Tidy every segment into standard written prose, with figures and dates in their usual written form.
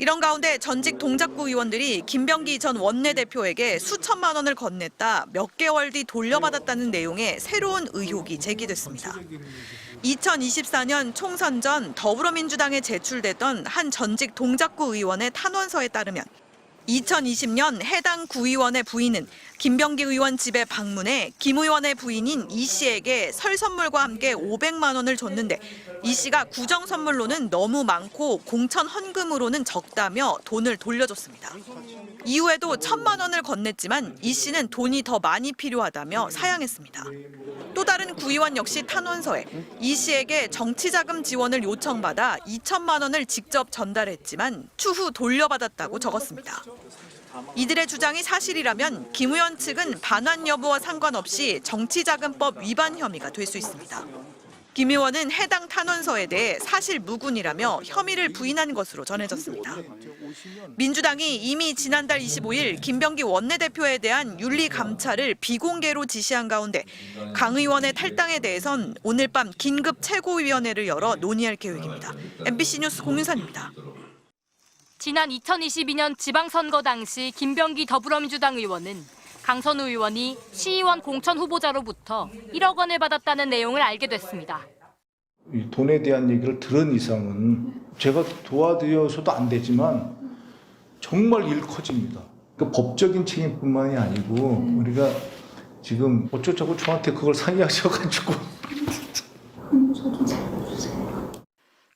이런 가운데 전직 동작구 의원들이 김병기 전 원내대표에게 수천만 원을 건넸다 몇 개월 뒤 돌려받았다는 내용의 새로운 의혹이 제기됐습니다. 2024년 총선 전 더불어민주당에 제출됐던 한 전직 동작구 의원의 탄원서에 따르면 2020년 해당 구의원의 부인은 김병기 의원 집에 방문해 김 의원의 부인인 이 씨에게 설 선물과 함께 500만 원을 줬는데 이 씨가 구정 선물로는 너무 많고 공천 헌금으로는 적다며 돈을 돌려줬습니다. 이후에도 1,000만 원을 건넸지만 이 씨는 돈이 더 많이 필요하다며 사양했습니다. 또 다른 구의원 역시 탄원서에 이 씨에게 정치자금 지원을 요청받아 2천만 원을 직접 전달했지만 추후 돌려받았다고 적었습니다. 이들의 주장이 사실이라면 김 의원 측은 반환 여부와 상관없이 정치자금법 위반 혐의가 될 수 있습니다. 김 의원은 해당 탄원서에 대해 사실 무근이라며 혐의를 부인한 것으로 전해졌습니다. 민주당이 이미 지난달 25일 김병기 원내대표에 대한 윤리감찰을 비공개로 지시한 가운데 강 의원의 탈당에 대해선 오늘 밤 긴급 최고위원회를 열어 논의할 계획입니다. MBC 뉴스 공윤선입니다. 지난 2022년 지방선거 당시 김병기 더불어민주당 의원은 강선우 의원이 시의원 공천 후보자로부터 1억 원을 받았다는 내용을 알게 됐습니다. 이 돈에 대한 얘기를 들은 이상은 제가 도와드려서도 안 되지만 정말 일 커집니다. 그 법적인 책임뿐만이 아니고 우리가 지금 어쩌자고 저한테 그걸 상의하셔가지고 저도 잘해주세요.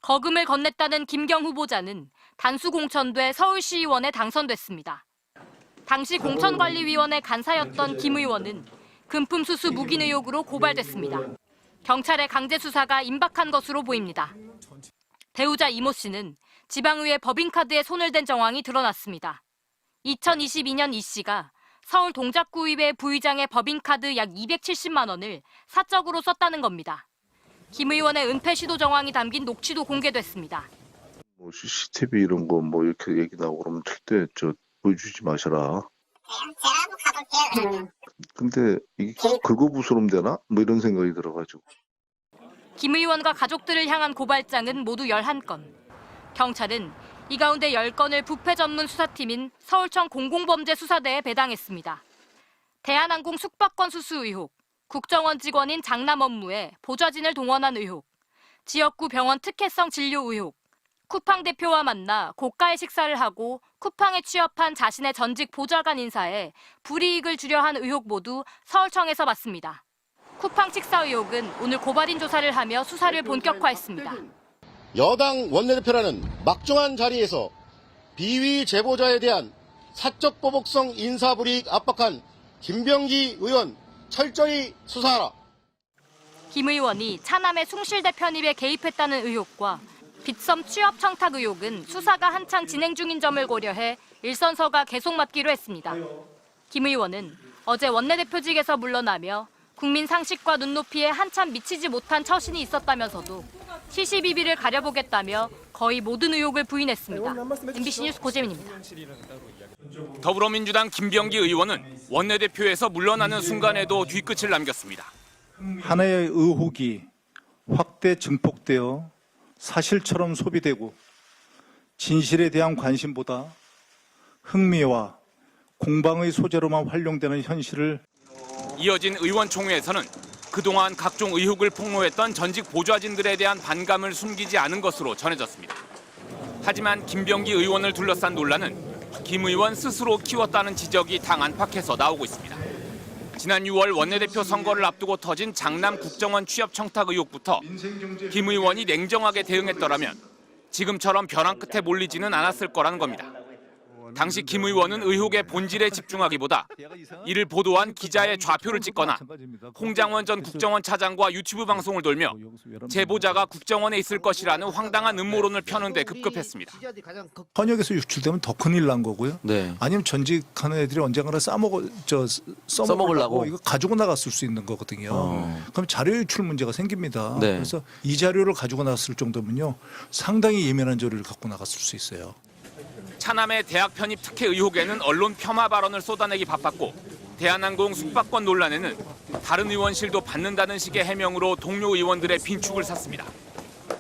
거금을 건넸다는 김경 후보자는 단수 공천돼 서울시의원에 당선됐습니다. 당시 공천관리위원회 간사였던 김 의원은 금품 수수 묵인 의혹으로 고발됐습니다. 경찰의 강제 수사가 임박한 것으로 보입니다. 배우자 이모 씨는 지방의회 법인카드에 손을 댄 정황이 드러났습니다. 2022년 이 씨가 서울 동작구의회 부의장의 법인카드 약 270만 원을 사적으로 썼다는 겁니다. 김 의원의 은폐 시도 정황이 담긴 녹취도 공개됐습니다. 뭐 CCTV 이런 거 뭐 이렇게 얘기 나오고 그러면 절대 보여주지 마셔라. 제가 한번 가볼게요. 근데 이게 긁어부스럼 되나? 뭐 이런 생각이 들어가지고. 김 의원과 가족들을 향한 고발장은 모두 11건. 경찰은 이 가운데 10건을 부패 전문 수사팀인 서울청 공공범죄수사대에 배당했습니다. 대한항공 숙박권 수수 의혹, 국정원 직원인 장남 업무에 보좌진을 동원한 의혹, 지역구 병원 특혜성 진료 의혹, 쿠팡 대표와 만나 고가의 식사를 하고 쿠팡에 취업한 자신의 전직 보좌관 인사에 불이익을 주려 한 의혹 모두 서울청에서 받습니다. 쿠팡 식사 의혹은 오늘 고발인 조사를 하며 수사를 본격화했습니다. 여당 원내대표라는 막중한 자리에서 비위 제보자에 대한 사적 보복성 인사불이익 압박한 김병기 의원 철저히 수사하라. 김 의원이 차남의 숭실대 편입에 개입했다는 의혹과 빗섬 취업 청탁 의혹은 수사가 한창 진행 중인 점을 고려해 일선서가 계속 맡기로 했습니다. 김 의원은 어제 원내대표직에서 물러나며 국민 상식과 눈높이에 한참 미치지 못한 처신이 있었다면서도 시시비비를 가려보겠다며 거의 모든 의혹을 부인했습니다. MBC 뉴스 고재민입니다. 더불어민주당 김병기 의원은 원내대표에서 물러나는 순간에도 뒤끝을 남겼습니다. 하나의 의혹이 확대 증폭되어 사실처럼 소비되고 진실에 대한 관심보다 흥미와 공방의 소재로만 활용되는 현실을 이어진 의원총회에서는 그동안 각종 의혹을 폭로했던 전직 보좌진들에 대한 반감을 숨기지 않은 것으로 전해졌습니다. 하지만 김병기 의원을 둘러싼 논란은 김 의원 스스로 키웠다는 지적이 당 안팎에서 나오고 있습니다. 지난 6월 원내대표 선거를 앞두고 터진 장남 국정원 취업 청탁 의혹부터 김 의원이 냉정하게 대응했더라면 지금처럼 벼랑 끝에 몰리지는 않았을 거라는 겁니다. 당시 김 의원은 의혹의 본질에 집중하기보다 이를 보도한 기자의 좌표를 찍거나 홍장원 전 국정원 차장과 유튜브 방송을 돌며 제보자가 국정원에 있을 것이라는 황당한 음모론을 펴는 데 급급했습니다. 현역에서 유출되면 더 큰일 난 거고요. 네. 아니면 전직하는 애들이 언젠가는 써먹으려고 이거 가지고 나갔을 수 있는 거거든요. 그럼 자료 유출 문제가 생깁니다. 네. 그래서 이 자료를 가지고 나갔을 정도면요, 상당히 예민한 자료를 갖고 나갔을 수 있어요. 차남의 대학 편입 특혜 의혹에는 언론 폄하 발언을 쏟아내기 바빴고 대한항공 숙박권 논란에는 다른 의원실도 받는다는 식의 해명으로 동료 의원들의 빈축을 샀습니다.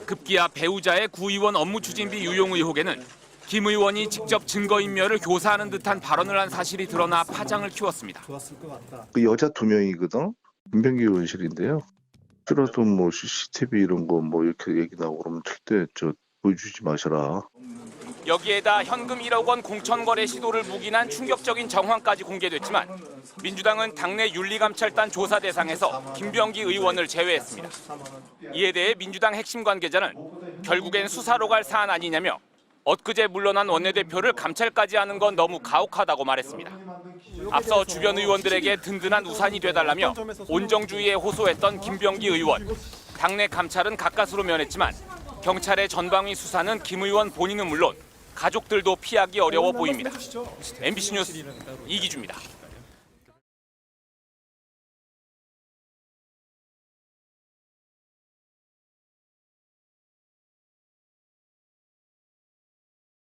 급기야 배우자의 구의원 업무 추진비 유용 의혹에는 김 의원이 직접 증거인멸을 교사하는 듯한 발언을 한 사실이 드러나 파장을 키웠습니다. 그 여자 2명이거든. 김병기 의원실인데요. 그래도 뭐 CCTV 이런 거 뭐 이렇게 얘기 나오고 그러면 절대 보여주지 마셔라. 여기에다 현금 1억 원 공천거래 시도를 묵인한 충격적인 정황까지 공개됐지만 민주당은 당내 윤리감찰단 조사 대상에서 김병기 의원을 제외했습니다. 이에 대해 민주당 핵심 관계자는 결국엔 수사로 갈 사안 아니냐며 엊그제 물러난 원내대표를 감찰까지 하는 건 너무 가혹하다고 말했습니다. 앞서 주변 의원들에게 든든한 우산이 돼달라며 온정주의에 호소했던 김병기 의원. 당내 감찰은 가까스로 면했지만 경찰의 전방위 수사는 김 의원 본인은 물론 가족들도 피하기 어려워 보입니다. MBC 뉴스 이기주입니다.